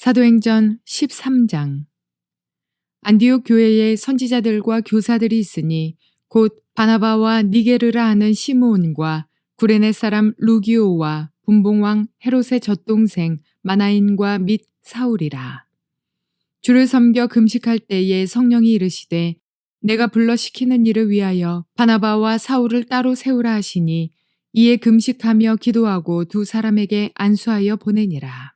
사도행전 13장. 안디옥 교회에 선지자들과 교사들이 있으니 곧 바나바와 니게르라 하는 시므온과 구레네 사람 루기오와 분봉왕 헤롯의 젖동생 마나인과 및 사울이라. 주를 섬겨 금식할 때에 성령이 이르시되 내가 불러 시키는 일을 위하여 바나바와 사울을 따로 세우라 하시니 이에 금식하며 기도하고 두 사람에게 안수하여 보내니라.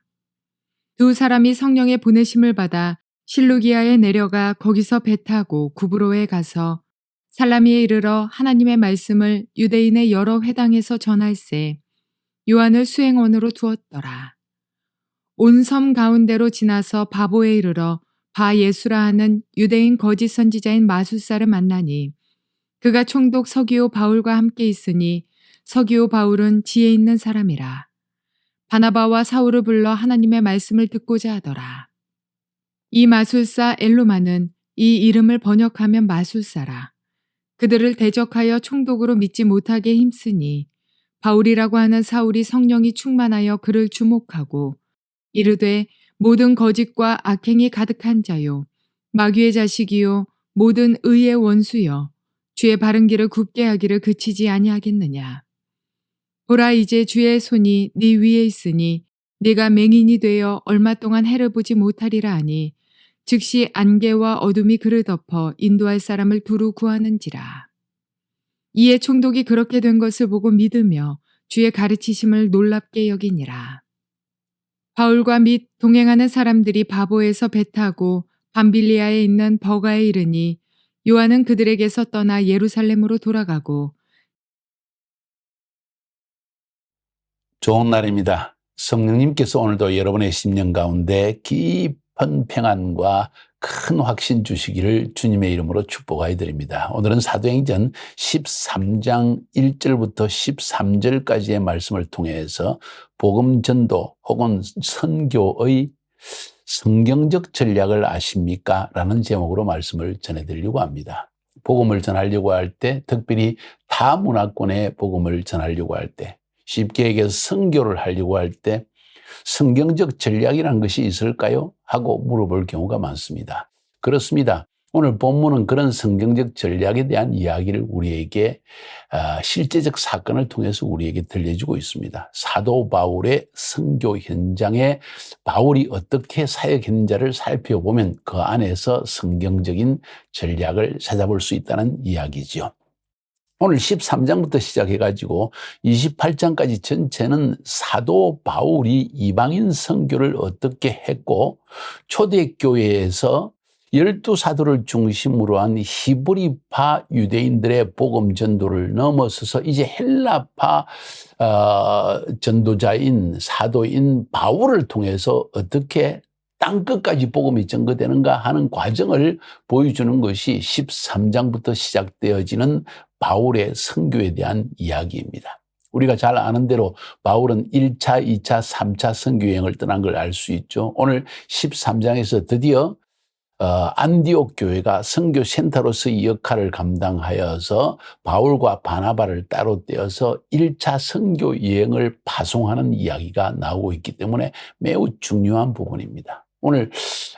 두 사람이 성령의 보내심을 받아 실루기아에 내려가 거기서 배 타고 구브로에 가서 살라미에 이르러 하나님의 말씀을 유대인의 여러 회당에서 전할세 요한을 수행원으로 두었더라. 온 섬 가운데로 지나서 바보에 이르러 바 예수라 하는 유대인 거짓 선지자인 마술사를 만나니 그가 총독 서기오 바울과 함께 있으니 서기오 바울은 지혜 있는 사람이라. 바나바와 사울을 불러 하나님의 말씀을 듣고자 하더라. 이 마술사 엘루마는 이 이름을 번역하면 마술사라. 그들을 대적하여 총독으로 믿지 못하게 힘쓰니 바울이라고 하는 사울이 성령이 충만하여 그를 주목하고 이르되 모든 거짓과 악행이 가득한 자요 마귀의 자식이요 모든 의의 원수여 주의 바른 길을 굽게 하기를 그치지 아니하겠느냐. 보라 이제 주의 손이 네 위에 있으니 네가 맹인이 되어 얼마 동안 해를 보지 못하리라 하니 즉시 안개와 어둠이 그를 덮어 인도할 사람을 두루 구하는지라. 이에 총독이 그렇게 된 것을 보고 믿으며 주의 가르치심을 놀랍게 여기니라. 바울과 및 동행하는 사람들이 바보에서 배 타고 밤빌리아에 있는 버가에 이르니 요한은 그들에게서 떠나 예루살렘으로 돌아가고 좋은 날입니다. 성령님께서 오늘도 여러분의 심령 가운데 깊은 평안과 큰 확신 주시기를 주님의 이름으로 축복하여 드립니다. 오늘은 사도행전 13장 1절부터 13절까지의 말씀을 통해서 복음 전도 혹은 선교의 성경적 전략을 아십니까? 라는 제목으로 말씀을 전해드리려고 합니다. 복음을 전하려고 할 때, 특별히 타 문화권의 복음을 전하려고 할 때, 쉽게 얘기해서 선교를 하려고 할 때 성경적 전략이라는 것이 있을까요? 하고 물어볼 경우가 많습니다. 그렇습니다. 오늘 본문은 그런 성경적 전략에 대한 이야기를 우리에게 실제적 사건을 통해서 우리에게 들려주고 있습니다. 사도 바울의 선교 현장에 바울이 어떻게 사역했는지를 살펴보면 그 안에서 성경적인 전략을 찾아볼 수 있다는 이야기죠. 오늘 13장부터 시작해가지고 28장까지 전체는 사도 바울이 이방인 선교를 어떻게 했고 초대교회에서 12사도를 중심으로 한 히브리파 유대인들의 복음 전도를 넘어서서 이제 헬라파 전도자인 사도인 바울을 통해서 어떻게 땅끝까지 복음이 전거되는가 하는 과정을 보여주는 것이 13장부터 시작되어지는 바울의 선교에 대한 이야기입니다. 우리가 잘 아는 대로 바울은 1차, 2차, 3차 선교 여행을 떠난 걸 알 수 있죠. 오늘 13장에서 드디어 안디옥 교회가 선교 센터로서의 역할을 감당하여서 바울과 바나바를 따로 떼어서 1차 선교 여행을 파송하는 이야기가 나오고 있기 때문에 매우 중요한 부분입니다. 오늘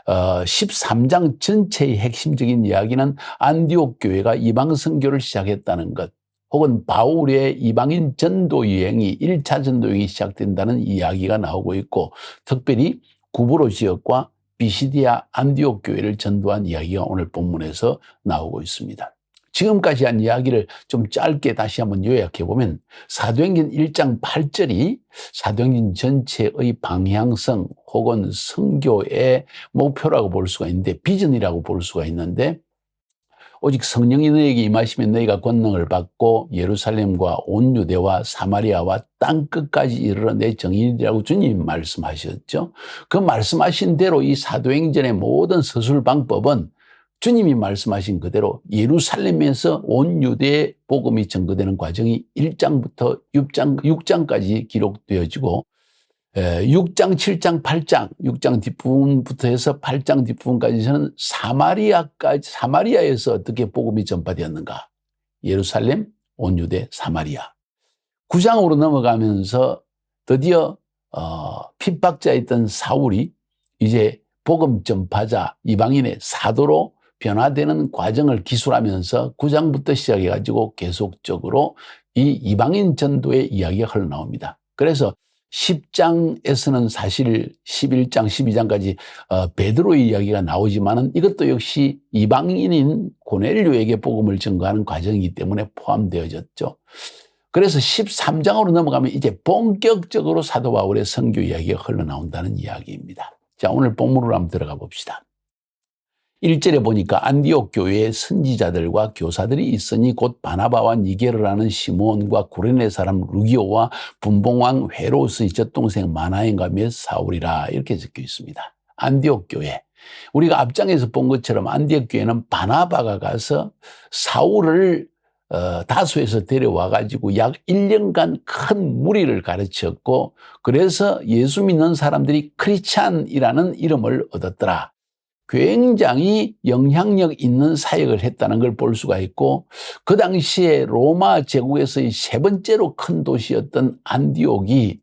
13장 전체의 핵심적인 이야기는 안디옥 교회가 이방 선교를 시작했다는 것, 혹은 바울의 이방인 전도 여행이 1차 전도 여행이 시작된다는 이야기가 나오고 있고, 특별히 구브로 지역과 비시디아 안디옥 교회를 전도한 이야기가 오늘 본문에서 나오고 있습니다. 지금까지 한 이야기를 좀 짧게 다시 한번 요약해보면 사도행전 1장 8절이 사도행전 전체의 방향성 혹은 선교의 목표라고 볼 수가 있는데, 비전이라고 볼 수가 있는데, 오직 성령이 너에게 임하시면 너희가 권능을 받고 예루살렘과 온 유대와 사마리아와 땅끝까지 이르러 내 정인이라고 주님이 말씀하셨죠. 그 말씀하신 대로 이 사도행전의 모든 서술 방법은 주님이 말씀하신 그대로 예루살렘에서 온 유대의 복음이 전거되는 과정이 1장부터 6장까지 기록되어지고 6장, 7장, 8장, 6장 뒷부분부터 해서 8장 뒷부분까지는 사마리아에서 어떻게 복음이 전파되었는가. 예루살렘, 온 유대, 사마리아. 9장으로 넘어가면서 드디어 핍박자였던 사울이 이제 복음 전파자 이방인의 사도로 변화되는 과정을 기술하면서 9장부터 시작해가지고 계속적으로 이 이방인 전도의 이야기가 흘러나옵니다. 그래서 10장에서는 사실 11장, 12장까지 베드로의 이야기가 나오지만은 이것도 역시 이방인인 고넬료에게 복음을 전가하는 과정이기 때문에 포함되어졌죠. 그래서 13장으로 넘어가면 이제 본격적으로 사도 바울의 선교 이야기가 흘러나온다는 이야기입니다. 자, 오늘 본문으로 한번 들어가 봅시다. 1절에 보니까 안디옥 교회에 선지자들과 교사들이 있으니 곧 바나바와 니게르라는 시몬과 구레네 사람 루기오와 분봉왕 헤롯의 젖동생 마나엔과 몇 사울이라 이렇게 적혀 있습니다. 안디옥 교회. 우리가 앞장에서 본 것처럼 안디옥 교회는 바나바가 가서 사울을 다소에서 데려와가지고 약 1년간 큰 무리를 가르쳤고 그래서 예수 믿는 사람들이 크리스찬이라는 이름을 얻었더라. 굉장히 영향력 있는 사역을 했다는 걸 볼 수가 있고 그 당시에 로마 제국에서의 세 번째로 큰 도시였던 안디옥이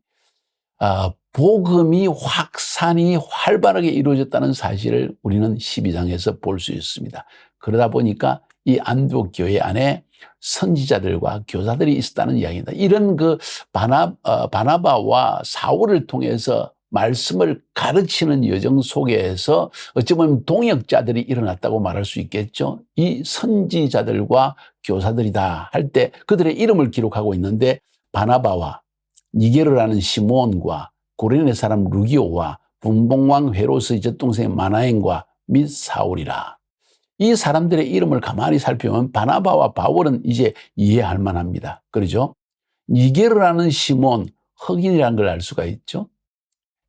복음이 확산이 활발하게 이루어졌다는 사실을 우리는 12장에서 볼 수 있습니다. 그러다 보니까 이 안디옥 교회 안에 선지자들과 교사들이 있었다는 이야기입니다. 이런 그 바나바와 사울을 통해서 말씀을 가르치는 여정 속에서 어찌 보면 동역자들이 일어났다고 말할 수 있겠죠. 이 선지자들과 교사들이다 할 때 그들의 이름을 기록하고 있는데 바나바와 니게르라는 시몬과 고레네 사람 루기오와 분봉왕 헤롯의 젖동생 마나엔과 및 사울이라. 이 사람들의 이름을 가만히 살펴보면 바나바와 바울은 이제 이해할 만합니다. 그러죠? 니게르라는 시몬, 흑인이라는 걸 알 수가 있죠.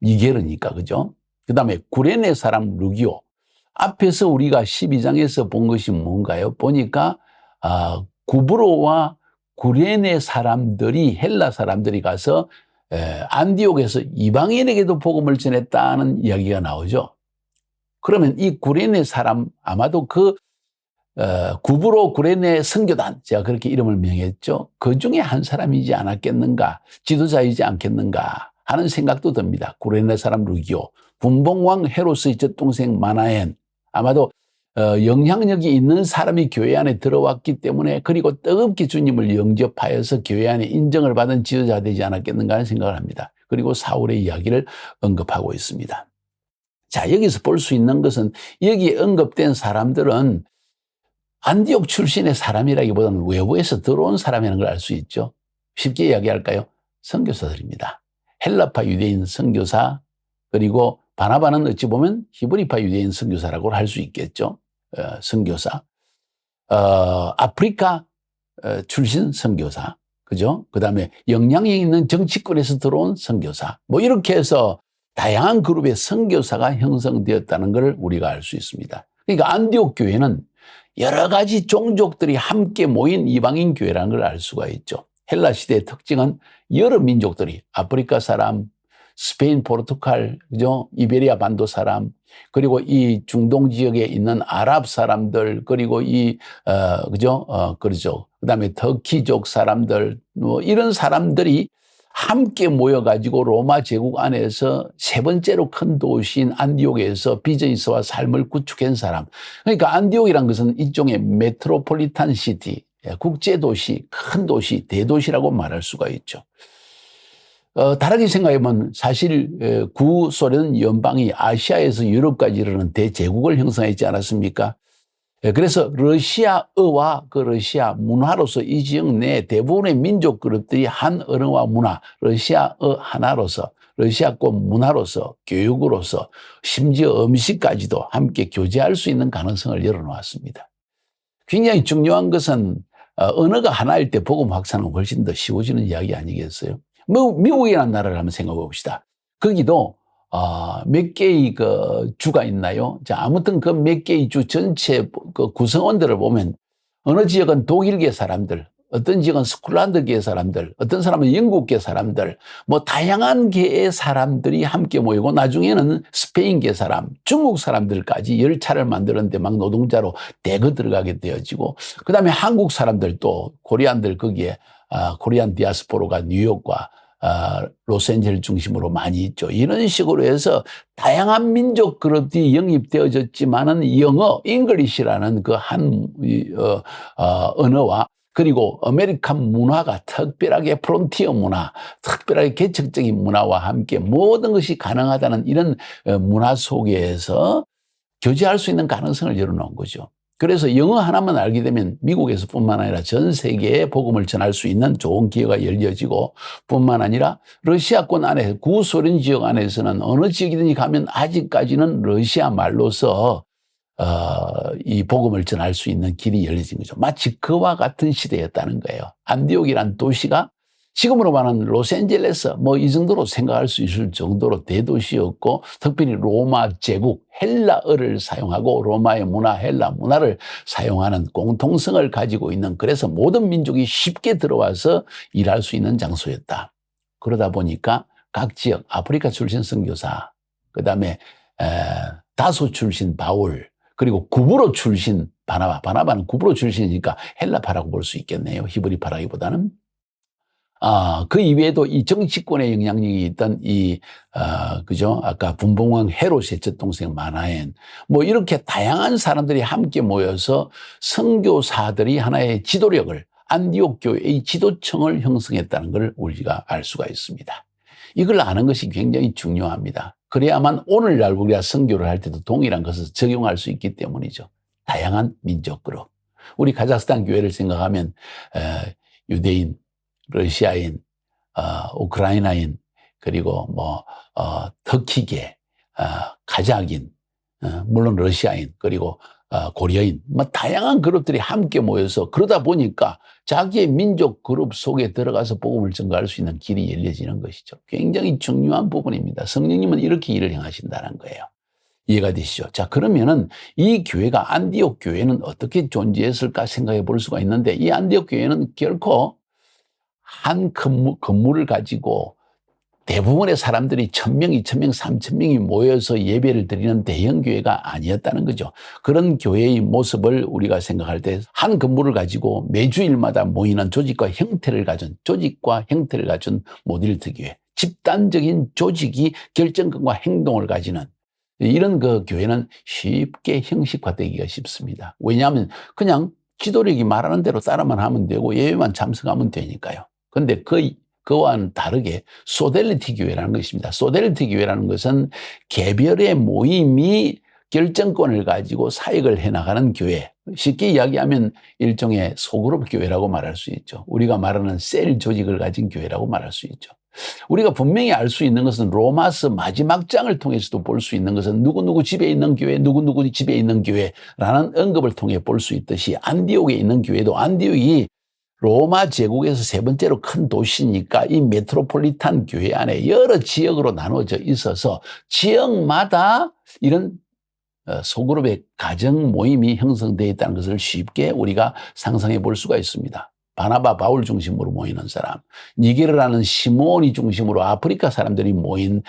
니게르니까, 그죠? 그 다음에 구레네 사람 루기오. 앞에서 우리가 12장에서 본 것이 뭔가요? 보니까, 구브로와 구레네 사람들이, 헬라 사람들이 가서, 안디옥에서 이방인에게도 복음을 전했다는 이야기가 나오죠. 그러면 이 구레네 사람, 아마도 구브로 구레네 선교단, 제가 그렇게 이름을 명했죠. 그 중에 한 사람이지 않았겠는가, 지도자이지 않겠는가 하는 생각도 듭니다. 구레네 사람 루기오, 분봉왕 헤롯의 젖동생 마나엔, 아마도 영향력이 있는 사람이 교회 안에 들어왔기 때문에 그리고 뜨겁게 주님을 영접하여서 교회 안에 인정을 받은 지도자가 되지 않았겠는가 하는 생각을 합니다. 그리고 사울의 이야기를 언급하고 있습니다. 자, 여기서 볼 수 있는 것은 여기에 언급된 사람들은 안디옥 출신의 사람이라기보다는 외부에서 들어온 사람이라는 걸 알 수 있죠. 쉽게 이야기할까요? 선교사들입니다. 헬라파 유대인 선교사, 그리고 바나바는 어찌 보면 히브리파 유대인 선교사라고 할 수 있겠죠. 선교사. 아프리카 출신 선교사. 그죠? 그 다음에 영향력 있는 정치권에서 들어온 선교사. 뭐 이렇게 해서 다양한 그룹의 선교사가 형성되었다는 걸 우리가 알 수 있습니다. 그러니까 안디옥 교회는 여러 가지 종족들이 함께 모인 이방인 교회라는 걸 알 수가 있죠. 헬라 시대의 특징은 여러 민족들이 아프리카 사람, 스페인, 포르투갈, 그죠? 이베리아 반도 사람, 그리고 이 중동 지역에 있는 아랍 사람들, 그리고 그렇죠. 그 다음에 터키족 사람들, 뭐 이런 사람들이 함께 모여가지고 로마 제국 안에서 세 번째로 큰 도시인 안디옥에서 비즈니스와 삶을 구축한 사람. 그러니까 안디옥이란 것은 일종의 메트로폴리탄 시티, 국제도시, 큰 도시, 대도시라고 말할 수가 있죠. 다르게 생각해보면 사실 구소련 연방이 아시아에서 유럽까지 이르는 대제국을 형성했지 않았습니까? 그래서 러시아어와 그 러시아 문화로서 이 지역 내 대부분의 민족 그룹들이 한 언어와 문화, 러시아어 하나로서, 러시아권 문화로서, 교육으로서, 심지어 음식까지도 함께 교제할 수 있는 가능성을 열어놓았습니다. 굉장히 중요한 것은 언어가 하나일 때 복음 확산은 훨씬 더 쉬워지는 이야기 아니겠어요? 미국이라는 나라를 한번 생각해 봅시다. 거기도 몇 개의 주가 있나요? 자, 아무튼 그 몇 개의 주 전체 그 구성원들을 보면 어느 지역은 독일계 사람들, 어떤 지역은 스콜란드계 사람들, 어떤 사람은 영국계 사람들, 뭐 다양한 계의 사람들이 함께 모이고 나중에는 스페인계 사람, 중국 사람들까지 열차를 만드는데 막 노동자로 대거 들어가게 되어지고, 그 다음에 한국 사람들 또 코리안들 거기에 코리안 디아스포라가 뉴욕과 로스앤젤레스 중심으로 많이 있죠. 이런 식으로 해서 다양한 민족 그룹이 영입되어졌지만은 영어, 잉글리시라는 그 언어와 그리고 아메리칸 문화가 특별하게 프론티어 문화, 특별하게 개척적인 문화와 함께 모든 것이 가능하다는 이런 문화 속에서 교제할 수 있는 가능성을 열어놓은 거죠. 그래서 영어 하나만 알게 되면 미국에서뿐만 아니라 전 세계에 복음을 전할 수 있는 좋은 기회가 열려지고 뿐만 아니라 러시아권 안에 구소련 지역 안에서는 어느 지역이든지 가면 아직까지는 러시아 말로서 이 복음을 전할 수 있는 길이 열려진 거죠. 마치 그와 같은 시대였다는 거예요. 안디옥이란 도시가 지금으로 말하는 로스앤젤레스 이 정도로 생각할 수 있을 정도로 대도시였고 특별히 로마 제국 헬라어를 사용하고 로마의 문화 헬라 문화를 사용하는 공통성을 가지고 있는 그래서 모든 민족이 쉽게 들어와서 일할 수 있는 장소였다. 그러다 보니까 각 지역 아프리카 출신 선교사 그다음에 다소 출신 바울 그리고 구브로 출신 바나바는 구브로 출신이니까 헬라파라고 볼 수 있겠네요. 히브리파라기보다는. 그 이외에도 이 정치권의 영향력이 있던 그죠? 아까 분봉왕 헤롯의 젖동생 마나엔, 이렇게 다양한 사람들이 함께 모여서 선교사들이 하나의 지도력을, 안디옥 교회의 지도청을 형성했다는 걸 우리가 알 수가 있습니다. 이걸 아는 것이 굉장히 중요합니다. 그래야만 오늘날 우리가 선교를 할 때도 동일한 것을 적용할 수 있기 때문이죠. 다양한 민족 그룹. 우리 카자흐스탄 교회를 생각하면, 유대인, 러시아인, 우크라이나인, 그리고 터키계, 카자흐인, 물론 러시아인, 그리고 고려인, 다양한 그룹들이 함께 모여서 그러다 보니까 자기의 민족 그룹 속에 들어가서 복음을 전가할 수 있는 길이 열려지는 것이죠. 굉장히 중요한 부분입니다. 성령님은 이렇게 일을 행하신다는 거예요. 이해가 되시죠? 자, 그러면은 이 교회가 안디옥 교회는 어떻게 존재했을까 생각해 볼 수가 있는데 이 안디옥 교회는 결코 한 건물을 가지고 대부분의 사람들이 1,000명, 2,000명, 3,000명이 모여서 예배를 드리는 대형 교회가 아니었다는 거죠. 그런 교회의 모습을 우리가 생각할 때 한 건물을 가지고 매주일마다 모이는 조직과 형태를 가진 모딜트 교회, 집단적인 조직이 결정권과 행동을 가지는 이런 그 교회는 쉽게 형식화되기가 쉽습니다. 왜냐하면 그냥 지도력이 말하는 대로 따라만 하면 되고 예배만 참석하면 되니까요. 그런데 그와는 다르게 소델리티 교회라는 것입니다. 소델리티 교회라는 것은 개별의 모임이 결정권을 가지고 사역을 해나가는 교회. 쉽게 이야기하면 일종의 소그룹 교회라고 말할 수 있죠. 우리가 말하는 셀 조직을 가진 교회라고 말할 수 있죠. 우리가 분명히 알 수 있는 것은 로마서 마지막 장을 통해서도 볼 수 있는 것은 누구누구 집에 있는 교회, 누구누구 집에 있는 교회라는 언급을 통해 볼 수 있듯이 안디옥에 있는 교회도 안디옥이 로마 제국에서 세 번째로 큰 도시니까 이 메트로폴리탄 교회 안에 여러 지역으로 나눠져 있어서 지역마다 이런 소그룹의 가정 모임이 형성되어 있다는 것을 쉽게 우리가 상상해 볼 수가 있습니다. 바나바, 바울 중심으로 모이는 사람, 니게르라는 시몬이 중심으로 아프리카 사람들이 모인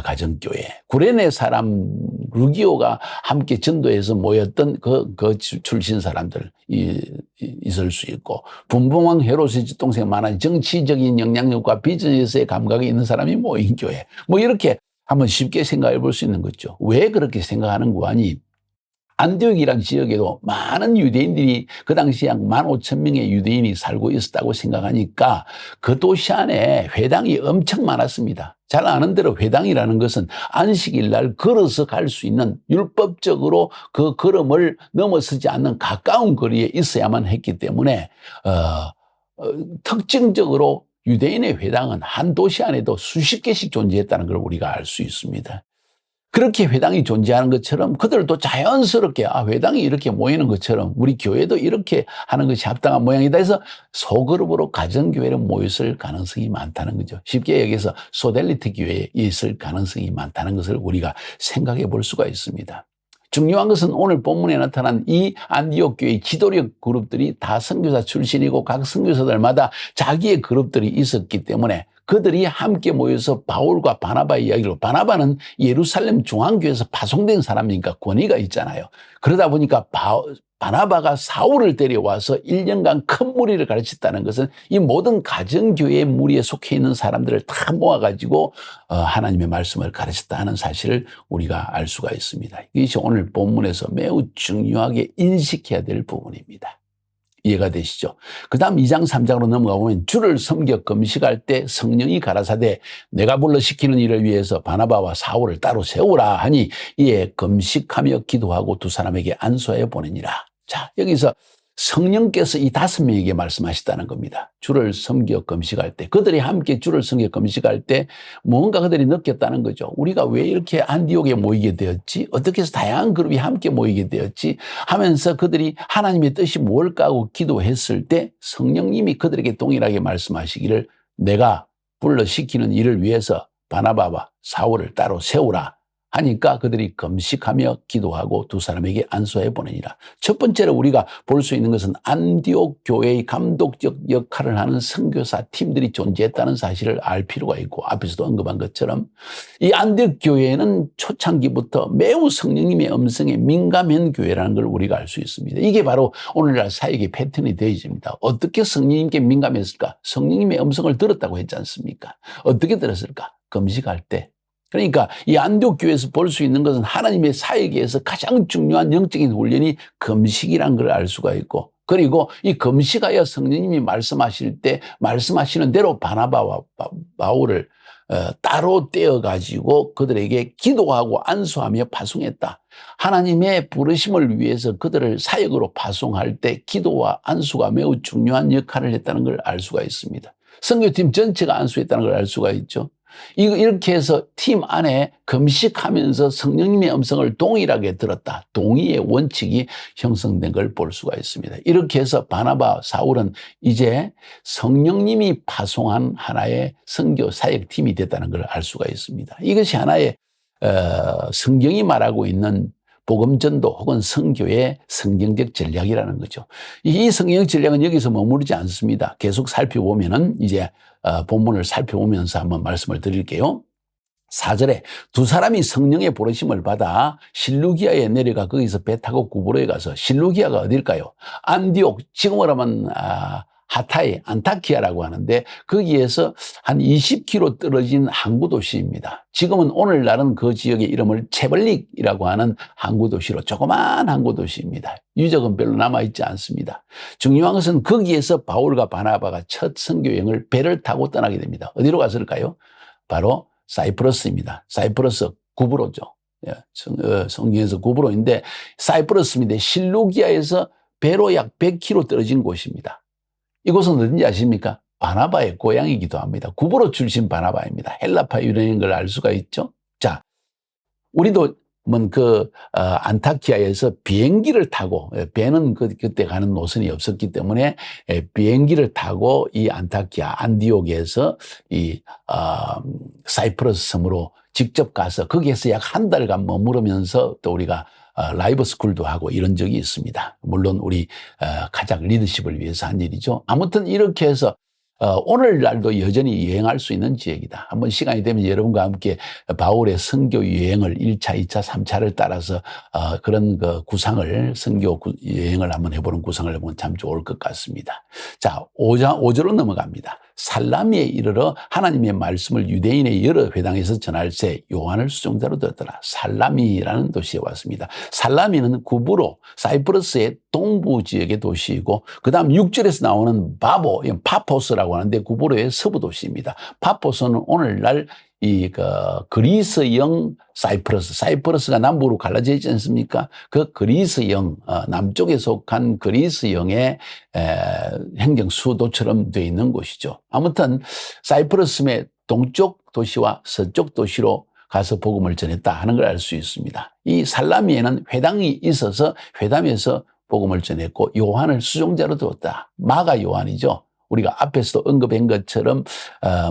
가정교회, 구레네 사람 루기오가 함께 전도해서 모였던 그 출신 사람들 있을 수 있고, 분봉왕 헤롯의 동생 만한 정치적인 영향력과 비즈니스의 감각이 있는 사람이 모인 교회, 이렇게 한번 쉽게 생각해 볼 수 있는 거죠. 왜 그렇게 생각하는 거 아니? 안디옥이라는 지역에도 많은 유대인들이 그 당시에 약 15,000명의 유대인이 살고 있었다고 생각하니까 그 도시 안에 회당이 엄청 많았습니다. 잘 아는 대로 회당이라는 것은 안식일 날 걸어서 갈 수 있는 율법적으로 그 걸음을 넘어서지 않는 가까운 거리에 있어야만 했기 때문에 특징적으로 유대인의 회당은 한 도시 안에도 수십 개씩 존재했다는 걸 우리가 알 수 있습니다. 그렇게 회당이 존재하는 것처럼 그들도 자연스럽게 회당이 이렇게 모이는 것처럼 우리 교회도 이렇게 하는 것이 합당한 모양이다 해서 소그룹으로 가정교회를 모였을 가능성이 많다는 거죠. 쉽게 얘기해서 소델리티 교회에 있을 가능성이 많다는 것을 우리가 생각해 볼 수가 있습니다. 중요한 것은 오늘 본문에 나타난 이 안디옥 교회의 지도력 그룹들이 다 선교사 출신이고 각 선교사들마다 자기의 그룹들이 있었기 때문에 그들이 함께 모여서 바울과 바나바의 이야기로, 바나바는 예루살렘 중앙교회에서 파송된 사람이니까 권위가 있잖아요. 그러다 보니까 바나바가 사울을 데려와서 1년간 큰 무리를 가르쳤다는 것은 이 모든 가정교회의 무리에 속해 있는 사람들을 다 모아가지고 하나님의 말씀을 가르쳤다는 사실을 우리가 알 수가 있습니다. 이것이 오늘 본문에서 매우 중요하게 인식해야 될 부분입니다. 이해가 되시죠? 그 다음 2장 3장으로 넘어가 보면 주를 섬겨 금식할 때 성령이 가라사대 내가 불러 시키는 일을 위해서 바나바와 사울을 따로 세우라 하니 이에 금식하며 기도하고 두 사람에게 안수하여 보내니라. 자, 여기서 성령께서 이 5명에게 말씀하셨다는 겁니다. 주를 섬겨 금식할 때, 그들이 함께 주를 섬겨 금식할 때 뭔가 그들이 느꼈다는 거죠. 우리가 왜 이렇게 안디옥에 모이게 되었지? 어떻게 해서 다양한 그룹이 함께 모이게 되었지? 하면서 그들이 하나님의 뜻이 뭘까 하고 기도했을 때 성령님이 그들에게 동일하게 말씀하시기를 내가 불러 시키는 일을 위해서 바나바와 사울을 따로 세우라 하니까 그들이 금식하며 기도하고 두 사람에게 안수하여 보내니라. 첫 번째로 우리가 볼 수 있는 것은 안디옥 교회의 감독적 역할을 하는 선교사 팀들이 존재했다는 사실을 알 필요가 있고, 앞에서도 언급한 것처럼 이 안디옥 교회는 초창기부터 매우 성령님의 음성에 민감한 교회라는 걸 우리가 알 수 있습니다. 이게 바로 오늘날 사역의 패턴이 되어집니다. 어떻게 성령님께 민감했을까? 성령님의 음성을 들었다고 했지 않습니까? 어떻게 들었을까? 금식할 때. 그러니까 이 안디옥 교회에서 볼 수 있는 것은 하나님의 사역에서 가장 중요한 영적인 훈련이 금식이라는 걸 알 수가 있고, 그리고 이 금식하여 성령님이 말씀하실 때 말씀하시는 대로 바나바와 바울을 따로 떼어가지고 그들에게 기도하고 안수하며 파송했다. 하나님의 부르심을 위해서 그들을 사역으로 파송할 때 기도와 안수가 매우 중요한 역할을 했다는 걸 알 수가 있습니다. 선교팀 전체가 안수했다는 걸 알 수가 있죠. 이렇게 해서 팀 안에 금식하면서 성령님의 음성을 동일하게 들었다. 동의의 원칙이 형성된 걸 볼 수가 있습니다. 이렇게 해서 바나바, 사울은 이제 성령님이 파송한 하나의 선교 사역팀이 됐다는 걸 알 수가 있습니다. 이것이 하나의 성경이 말하고 있는 복음전도 혹은 선교의 성경적 전략이라는 거죠. 이 성경적 전략은 여기서 머무르지 않습니다. 계속 살펴보면은 이제 본문을 살펴보면서 한번 말씀을 드릴게요. 4절에 두 사람이 성령의 부르심을 받아 실루기아에 내려가 거기서 배 타고 구브로에 가서, 실루기아가 어딜까요? 안디옥, 지금으로 하면 하타이, 안타키아라고 하는데 거기에서 한 20km 떨어진 항구 도시입니다. 지금은 오늘날은 그 지역의 이름을 체벌릭이라고 하는 항구 도시로, 조그만 항구 도시입니다. 유적은 별로 남아있지 않습니다. 중요한 것은 거기에서 바울과 바나바가 첫 선교여행을 배를 타고 떠나게 됩니다. 어디로 갔을까요? 바로 사이프러스입니다. 사이프러스 구브로죠. 성경에서 구브로인데 사이프러스입니다. 실루기아에서 배로 약 100km 떨어진 곳입니다. 이곳은 어딘지 아십니까? 바나바의 고향이기도 합니다. 구브로 출신 바나바입니다. 헬라파 유래인 걸 알 수가 있죠. 자, 우리도 안타키아에서 비행기를 타고, 배는 그때 가는 노선이 없었기 때문에 비행기를 타고 이 안타키아, 안디옥에서 사이프러스 섬으로 직접 가서 거기에서 약 한 달간 머무르면서 또 우리가 라이브 스쿨도 하고 이런 적이 있습니다. 물론 우리 가작 리더십을 위해서 한 일이죠. 아무튼 이렇게 해서 오늘날도 여전히 여행할 수 있는 지역이다. 한번 시간이 되면 여러분과 함께 바울의 선교 여행을 1차, 2차, 3차를 따라서 그런 그 구상을, 선교 여행을 한번 해보는 구상을 해보면 참 좋을 것 같습니다. 자, 5절로 넘어갑니다. 살라미에 이르러 하나님의 말씀을 유대인의 여러 회당에서 전할새 요한을 수종자로 들었더라. 살라미라는 도시에 왔습니다. 살라미는 구브로, 사이프러스의 동부 지역의 도시이고, 그 다음 6절에서 나오는 파포스라고 하는데 구브로의 서부 도시입니다. 파포스는 오늘날 그리스형 사이프러스가 남북으로 갈라져 있지 않습니까? 그 그리스형, 남쪽에 속한 그리스형의 행정 수도처럼 되어 있는 곳이죠. 아무튼 사이프러스의 동쪽 도시와 서쪽 도시로 가서 복음을 전했다 하는 걸 알 수 있습니다. 이 살라미에는 회당이 있어서 회담에서 복음을 전했고 요한을 수종자로 두었다. 마가 요한이죠. 우리가 앞에서도 언급한 것처럼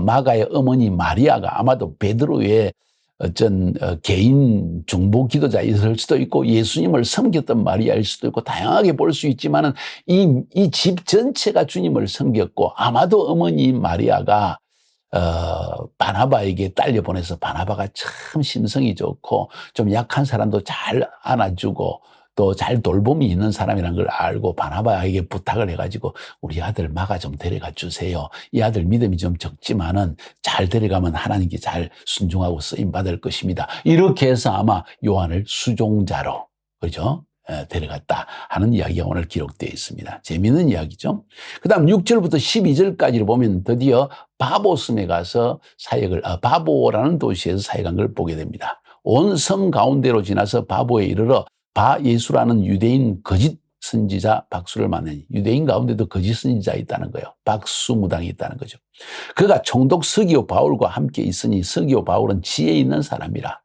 마가의 어머니 마리아가 아마도 베드로의 어떤 개인 중보 기도자일 수도 있고 예수님을 섬겼던 마리아일 수도 있고 다양하게 볼 수 있지만은 이 집 전체가 주님을 섬겼고 아마도 어머니 마리아가 바나바에게 딸려 보내서 바나바가 참 심성이 좋고 좀 약한 사람도 잘 안아주고 또 잘 돌봄이 있는 사람이라는 걸 알고 바나바에게 부탁을 해가지고 우리 아들 마가 좀 데려가 주세요. 이 아들 믿음이 좀 적지만은 잘 데려가면 하나님께 잘 순종하고 쓰임 받을 것입니다. 이렇게 해서 아마 요한을 수종자로, 그죠? 데려갔다 하는 이야기가 오늘 기록되어 있습니다. 재미있는 이야기죠. 그 다음 6절부터 12절까지를 보면 드디어 바보섬에 가서 바보라는 도시에서 사역한 걸 보게 됩니다. 온 섬 가운데로 지나서 바보에 이르러 바예수라는 유대인 거짓 선지자 박수를 만나니, 유대인 가운데도 거짓 선지자 있다는 거예요. 박수 무당이 있다는 거죠. 그가 총독 서기오 바울과 함께 있으니 서기오 바울은 지혜 있는 사람이라.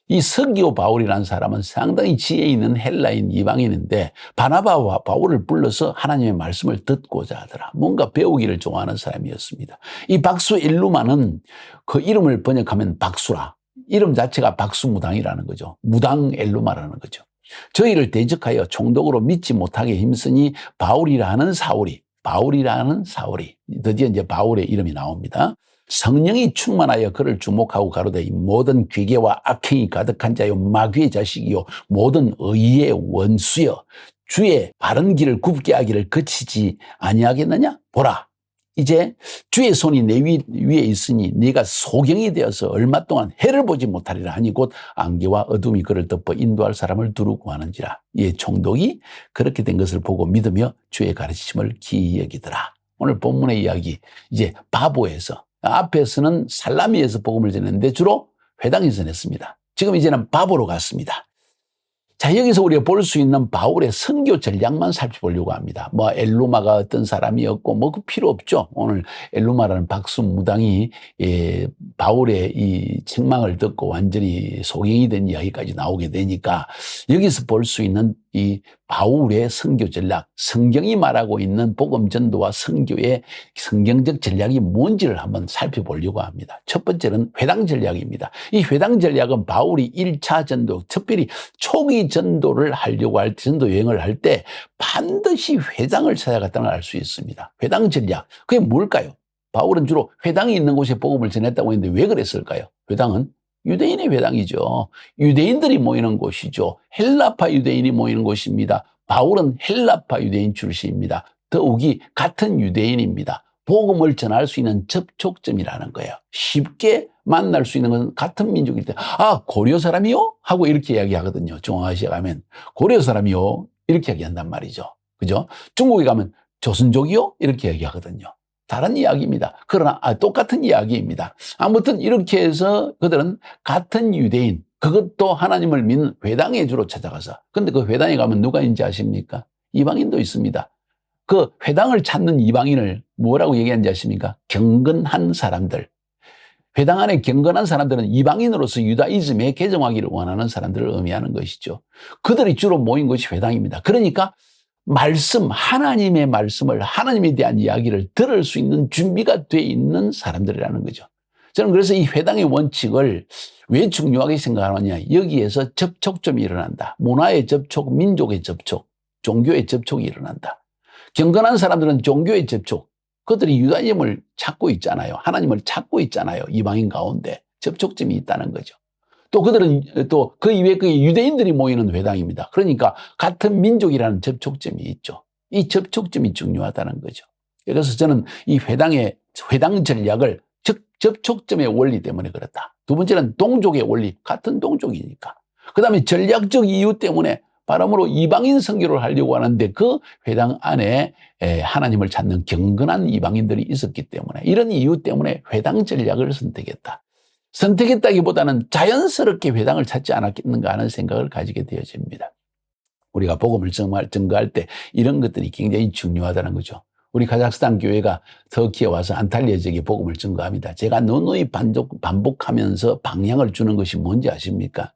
이 서기오 바울이라는 사람은 상당히 지혜 있는 헬라인 이방인인데 바나바와 바울을 불러서 하나님의 말씀을 듣고자 하더라. 뭔가 배우기를 좋아하는 사람이었습니다. 이 박수 일루마는 그 이름을 번역하면 박수라. 이름 자체가 박수무당이라는 거죠. 무당 엘루마라는 거죠. 저희를 대적하여 총독으로 믿지 못하게 힘쓰니 바울이라는 사울이 드디어 이제 바울의 이름이 나옵니다. 성령이 충만하여 그를 주목하고 가로되 이 모든 괴계와 악행이 가득한 자요 마귀의 자식이요 모든 의의 원수여 주의 바른 길을 굽게 하기를 그치지 아니하겠느냐? 보라, 이제 주의 손이 내 위에 있으니 네가 소경이 되어서 얼마 동안 해를 보지 못하리라 하니 곧 안개와 어둠이 그를 덮어 인도할 사람을 두루고 하는지라. 이 총독이 그렇게 된 것을 보고 믿으며 주의 가르치심을 기이 여기더라. 오늘 본문의 이야기, 이제 바보에서, 앞에서는 살라미에서 복음을 전했는데 주로 회당에서 냈습니다. 지금 이제는 바보로 갔습니다. 자, 여기서 우리가 볼 수 있는 바울의 선교 전략만 살펴보려고 합니다. 엘루마가 어떤 사람이었고, 그 필요 없죠. 오늘 엘루마라는 박수 무당이, 바울의 이 책망을 듣고 완전히 소경이 된 이야기까지 나오게 되니까, 여기서 볼 수 있는 이 바울의 선교 전략, 성경이 말하고 있는 복음 전도와 선교의 성경적 전략이 뭔지를 한번 살펴보려고 합니다. 첫 번째는 회당 전략입니다. 이 회당 전략은 바울이 1차 전도, 특별히 초기 전도를 하려고 할 때, 전도 여행을 할 때 반드시 회당을 찾아갔다는 걸 알 수 있습니다. 회당 전략, 그게 뭘까요? 바울은 주로 회당이 있는 곳에 복음을 전했다고 했는데 왜 그랬을까요? 회당은 유대인의 회당이죠. 유대인들이 모이는 곳이죠. 헬라파 유대인이 모이는 곳입니다. 바울은 헬라파 유대인 출신입니다. 더욱이 같은 유대인입니다. 복음을 전할 수 있는 접촉점이라는 거예요. 쉽게 만날 수 있는 것은 같은 민족일 때, 고려 사람이요? 하고 이렇게 이야기하거든요. 중앙아시아 가면 고려 사람이요? 이렇게 이야기한단 말이죠. 그죠? 중국에 가면 조선족이요? 이렇게 이야기하거든요. 다른 이야기입니다. 그러나 똑같은 이야기입니다. 아무튼 이렇게 해서 그들은 같은 유대인, 그것도 하나님을 믿는 회당에 주로 찾아가서, 근데 그 회당에 가면 누가 있는지 아십니까? 이방인도 있습니다. 그 회당을 찾는 이방인을 뭐라고 얘기하는지 아십니까? 경건한 사람들. 회당 안에 경건한 사람들은 이방인으로서 유다이즘에 개종하기를 원하는 사람들을 의미하는 것이죠. 그들이 주로 모인 것이 회당입니다. 그러니까 하나님의 말씀을, 하나님에 대한 이야기를 들을 수 있는 준비가 돼 있는 사람들이라는 거죠. 저는 그래서 이 회당의 원칙을 왜 중요하게 생각하느냐. 여기에서 접촉점이 일어난다. 문화의 접촉, 민족의 접촉, 종교의 접촉이 일어난다. 경건한 사람들은 종교의 접촉, 그들이 유다임을 찾고 있잖아요. 하나님을 찾고 있잖아요. 이방인 가운데 접촉점이 있다는 거죠. 또 그들은 또 그 이외에 그 유대인들이 모이는 회당입니다. 그러니까 같은 민족이라는 접촉점이 있죠. 이 접촉점이 중요하다는 거죠. 그래서 저는 이 회당 전략을, 즉 접촉점의 원리 때문에 그렇다. 두 번째는 동족의 원리, 같은 동족이니까. 그 다음에 전략적 이유 때문에 바람으로 이방인 선교를 하려고 하는데 그 회당 안에 하나님을 찾는 경건한 이방인들이 있었기 때문에, 이런 이유 때문에 회당 전략을 선택했다기보다는 자연스럽게 회당을 찾지 않았겠는가 하는 생각을 가지게 되어집니다. 우리가 복음을 증거할 때 이런 것들이 굉장히 중요하다는 거죠. 우리 카자흐스탄 교회가 터키에 와서 안탈리아 지역에 복음을 증거합니다. 제가 누누이 반복하면서 방향을 주는 것이 뭔지 아십니까?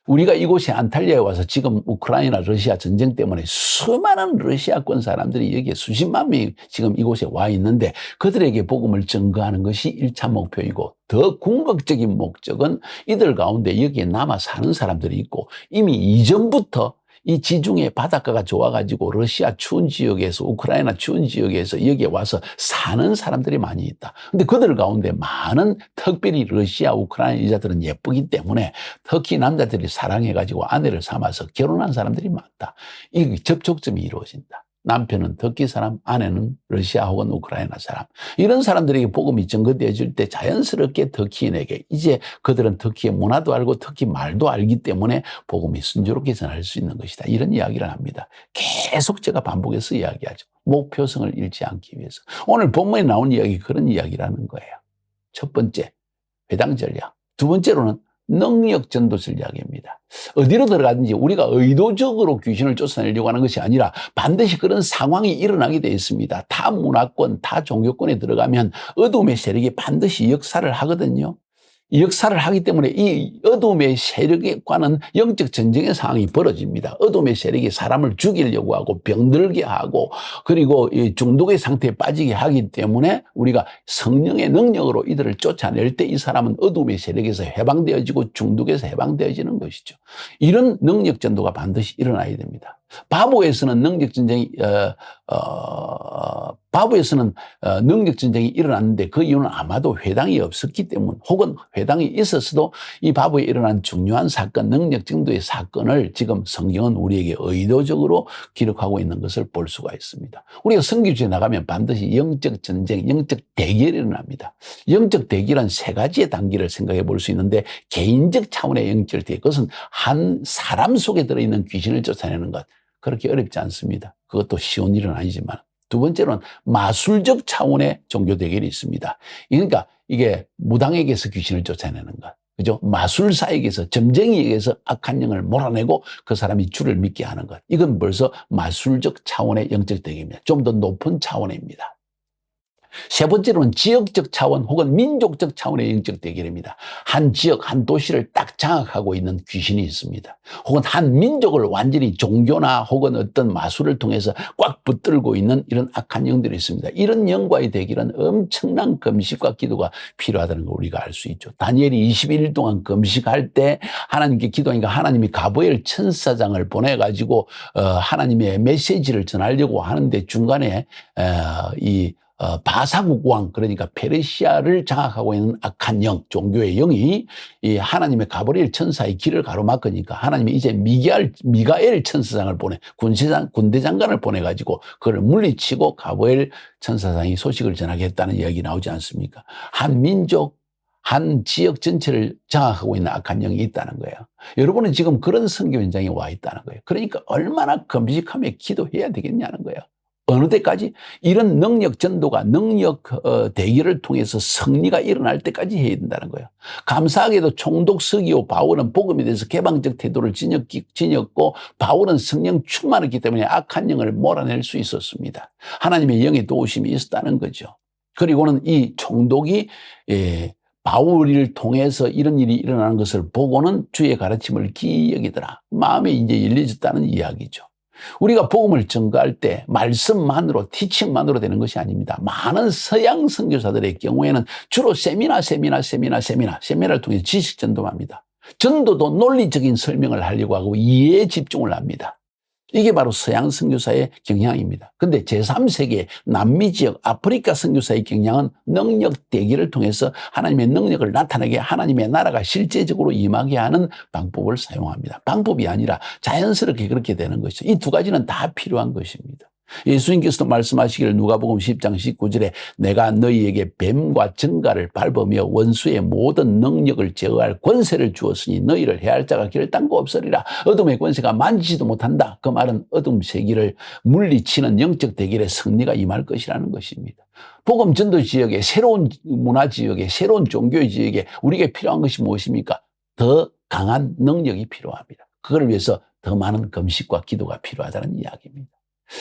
우리가 이곳에 안탈리아에 와서 지금 우크라이나 러시아 전쟁 때문에 수많은 러시아권 사람들이 여기에 수십만 명이 지금 이곳에 와 있는데 그들에게 복음을 증거하는 것이 1차 목표이고, 더 궁극적인 목적은 이들 가운데 여기에 남아 사는 사람들이 있고 이미 이전부터 이 지중해 바닷가가 좋아가지고 러시아 추운 지역에서 우크라이나 추운 지역에서 여기에 와서 사는 사람들이 많이 있다. 근데 그들 가운데 많은 특별히 러시아, 우크라이나 여자들은 예쁘기 때문에 터키 남자들이 사랑해가지고 아내를 삼아서 결혼한 사람들이 많다. 이 접촉점이 이루어진다. 남편은 터키 사람, 아내는 러시아 혹은 우크라이나 사람. 이런 사람들에게 복음이 전거되어질 때 자연스럽게 터키인에게 이제 그들은 터키의 문화도 알고 터키 말도 알기 때문에 복음이 순조롭게 전할 수 있는 것이다. 이런 이야기를 합니다. 계속 제가 반복해서 이야기하죠. 목표성을 잃지 않기 위해서. 오늘 본문에 나온 이야기 그런 이야기라는 거예요. 첫 번째, 회당 전략. 두 번째로는 능력 전도 전략입니다. 어디로 들어가든지 우리가 의도적으로 귀신을 쫓아내려고 하는 것이 아니라 반드시 그런 상황이 일어나게 되어 있습니다. 타 문화권, 타 종교권에 들어가면 어둠의 세력이 반드시 역사를 하거든요. 이 역사를 하기 때문에 이 어둠의 세력과는 영적 전쟁의 상황이 벌어집니다. 어둠의 세력이 사람을 죽이려고 하고 병들게 하고 그리고 중독의 상태에 빠지게 하기 때문에 우리가 성령의 능력으로 이들을 쫓아낼 때 이 사람은 어둠의 세력에서 해방되어지고 중독에서 해방되어지는 것이죠. 이런 능력 전도가 반드시 일어나야 됩니다. 바보에서는 능력 전쟁이 능력 전쟁이 일어났는데 그 이유는 아마도 회당이 없었기 때문 혹은 회당이 있었어도 이 바보에 일어난 중요한 사건, 능력 전도의 사건을 지금 성경은 우리에게 의도적으로 기록하고 있는 것을 볼 수가 있습니다. 우리가 선교지에 나가면 반드시 영적 전쟁, 영적 대결이 일어납니다. 영적 대결은 세 가지의 단계를 생각해 볼 수 있는데 개인적 차원의 영적 대결, 그것은 한 사람 속에 들어있는 귀신을 쫓아내는 것. 그렇게 어렵지 않습니다. 그것도 쉬운 일은 아니지만. 두 번째로는 마술적 차원의 종교 대결이 있습니다. 그러니까 이게 무당에게서 귀신을 쫓아내는 것. 그죠? 마술사에게서, 점쟁이에게서 악한 영을 몰아내고 그 사람이 주를 믿게 하는 것. 이건 벌써 마술적 차원의 영적 대결입니다. 좀 더 높은 차원입니다. 세 번째로는 지역적 차원 혹은 민족적 차원의 영적 대결입니다. 한 지역, 한 도시를 딱 장악하고 있는 귀신이 있습니다. 혹은 한 민족을 완전히 종교나 혹은 어떤 마술을 통해서 꽉 붙들고 있는 이런 악한 영들이 있습니다. 이런 영과의 대결은 엄청난 금식과 기도가 필요하다는 걸 우리가 알 수 있죠. 다니엘이 21일 동안 금식할 때 하나님께 기도하니까 하나님이 가브리엘 천사장을 보내가지고 하나님의 메시지를 전하려고 하는데 중간에 바사국 왕, 그러니까 페르시아를 장악하고 있는 악한 영, 종교의 영이 이 하나님의 가브리엘 천사의 길을 가로막으니까 하나님이 이제 미가엘 천사장을 군대 장관을 보내가지고 그걸 물리치고 가브리엘 천사장이 소식을 전하겠다는 이야기 나오지 않습니까? 한 민족, 한 지역 전체를 장악하고 있는 악한 영이 있다는 거예요. 여러분은 지금 그런 선교 현장에 와 있다는 거예요. 그러니까 얼마나 금식하며 기도해야 되겠냐는 거예요. 어느 때까지? 이런 능력 전도가 능력 대결을 통해서 승리가 일어날 때까지 해야 된다는 거예요. 감사하게도 총독 서기오 바울은 복음에 대해서 개방적 태도를 지녔고 바울은 성령 충만했기 때문에 악한 영을 몰아낼 수 있었습니다. 하나님의 영의 도우심이 있었다는 거죠. 그리고는 이 총독이 바울을 통해서 이런 일이 일어나는 것을 보고는 주의 가르침을 기이 여기더라. 마음이 이제 열려졌다는 이야기죠. 우리가 복음을 전가할 때 말씀만으로 티칭만으로 되는 것이 아닙니다. 많은 서양 선교사들의 경우에는 주로 세미나를 통해 지식 전도합니다. 전도도 논리적인 설명을 하려고 하고 이해에 집중을 합니다. 이게 바로 서양 선교사의 경향입니다. 근데 제3세계 남미 지역 아프리카 선교사의 경향은 능력 대결을 통해서 하나님의 능력을 나타내게 하나님의 나라가 실제적으로 임하게 하는 방법을 사용합니다. 방법이 아니라 자연스럽게 그렇게 되는 것이죠. 이 두 가지는 다 필요한 것입니다. 예수님께서도 말씀하시기를 누가복음 10장 19절에 내가 너희에게 뱀과 정갈을 밟으며 원수의 모든 능력을 제어할 권세를 주었으니 너희를 해할 자가 길을 닦고 없으리라. 어둠의 권세가 만지지도 못한다. 그 말은 어둠 세기를 물리치는 영적 대결의 승리가 임할 것이라는 것입니다. 복음 전도 지역에 새로운 문화 지역에 새로운 종교의 지역에 우리에게 필요한 것이 무엇입니까? 더 강한 능력이 필요합니다. 그걸 위해서 더 많은 금식과 기도가 필요하다는 이야기입니다.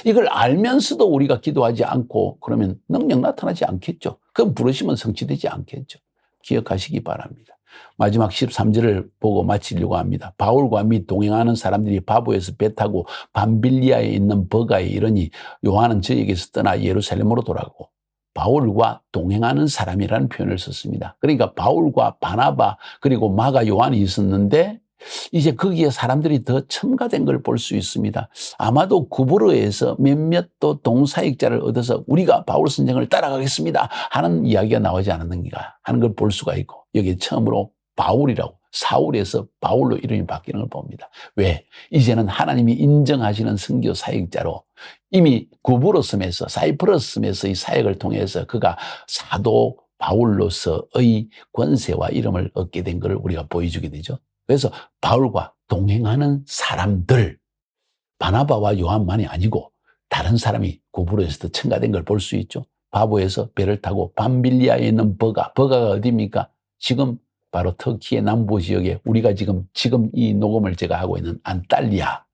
이걸 알면서도 우리가 기도하지 않고 그러면 능력 나타나지 않겠죠. 그럼 부르심은 성취되지 않겠죠. 기억하시기 바랍니다. 마지막 13절을 보고 마치려고 합니다. 바울과 및 동행하는 사람들이 바보에서 배 타고 밤빌리아에 있는 버가에 이르니 요한은 저에게서 떠나 예루살렘으로 돌아가고 바울과 동행하는 사람이라는 표현을 썼습니다. 그러니까 바울과 바나바 그리고 마가 요한이 있었는데 이제 거기에 사람들이 더 첨가된 걸 볼 수 있습니다. 아마도 구부로에서 몇몇 또 동사익자를 얻어서 우리가 바울 선생을 따라가겠습니다 하는 이야기가 나오지 않았는가 하는 걸 볼 수가 있고, 여기에 처음으로 바울이라고, 사울에서 바울로 이름이 바뀌는 걸 봅니다. 왜? 이제는 하나님이 인정하시는 선교 사역자로 이미 구부로 섬에서, 사이프러스 섬에서의 사역을 통해서 그가 사도 바울로서의 권세와 이름을 얻게 된 것을 우리가 보여주게 되죠. 그래서 바울과 동행하는 사람들, 바나바와 요한만이 아니고 다른 사람이 구부로에서도 첨가된 걸 볼 수 있죠. 바보에서 배를 타고 밤빌리아에 있는 버가가 어디입니까? 지금 바로 터키의 남부 지역에, 우리가 지금 이 녹음을 제가 하고 있는 안탈리아,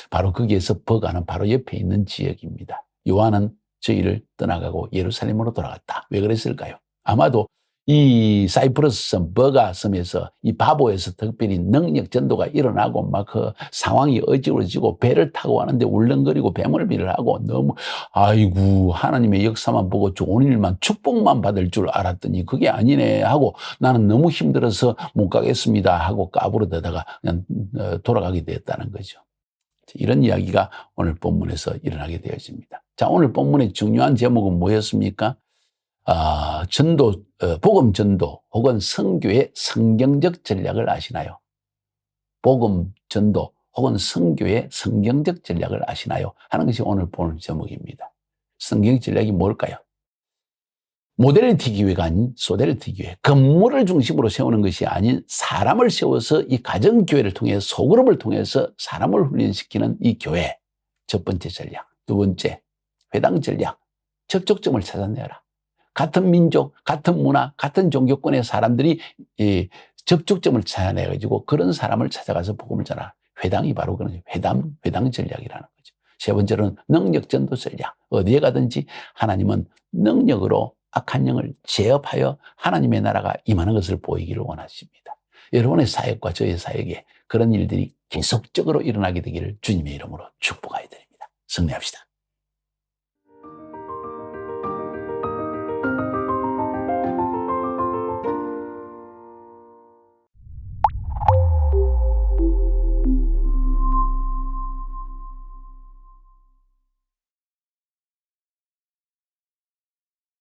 바로 거기에서 버가는 바로 옆에 있는 지역입니다. 요한은 저희를 떠나가고 예루살렘으로 돌아갔다. 왜 그랬을까요? 아마도 이 사이프러스 섬, 버가 섬에서, 이 바보에서 특별히 능력 전도가 일어나고 막 그 상황이 어지러지고 배를 타고 가는데 울렁거리고 배멀미를 하고 너무, 아이고, 하나님의 역사만 보고 좋은 일만, 축복만 받을 줄 알았더니 그게 아니네 하고, 나는 너무 힘들어서 못 가겠습니다 하고 까부러대다가 그냥 돌아가게 되었다는 거죠. 이런 이야기가 오늘 본문에서 일어나게 되어집니다. 자, 오늘 본문의 중요한 제목은 뭐였습니까? 복음 전도 혹은 선교의 성경적 전략을 아시나요? 복음 전도 혹은 선교의 성경적 전략을 아시나요? 하는 것이 오늘 본 제목입니다. 성경 전략이 뭘까요? 모델리티 교회가 아닌 소델리티 교회, 건물을 중심으로 세우는 것이 아닌 사람을 세워서 이 가정교회를 통해 소그룹을 통해서 사람을 훈련시키는 이 교회. 첫 번째 전략. 두 번째, 회당 전략. 접촉점을 찾아내라. 같은 민족, 같은 문화, 같은 종교권의 사람들이 이 접촉점을 찾아내가지고 그런 사람을 찾아가서 복음을 전하라. 회당이 바로 그런 회당 전략이라는 거죠. 세 번째로는 능력 전도 전략. 어디에 가든지 하나님은 능력으로 악한 영을 제압하여 하나님의 나라가 임하는 것을 보이기를 원하십니다. 여러분의 사역과 저의 사역에 그런 일들이 계속적으로 일어나게 되기를 주님의 이름으로 축복하여 드립니다. 승리합시다.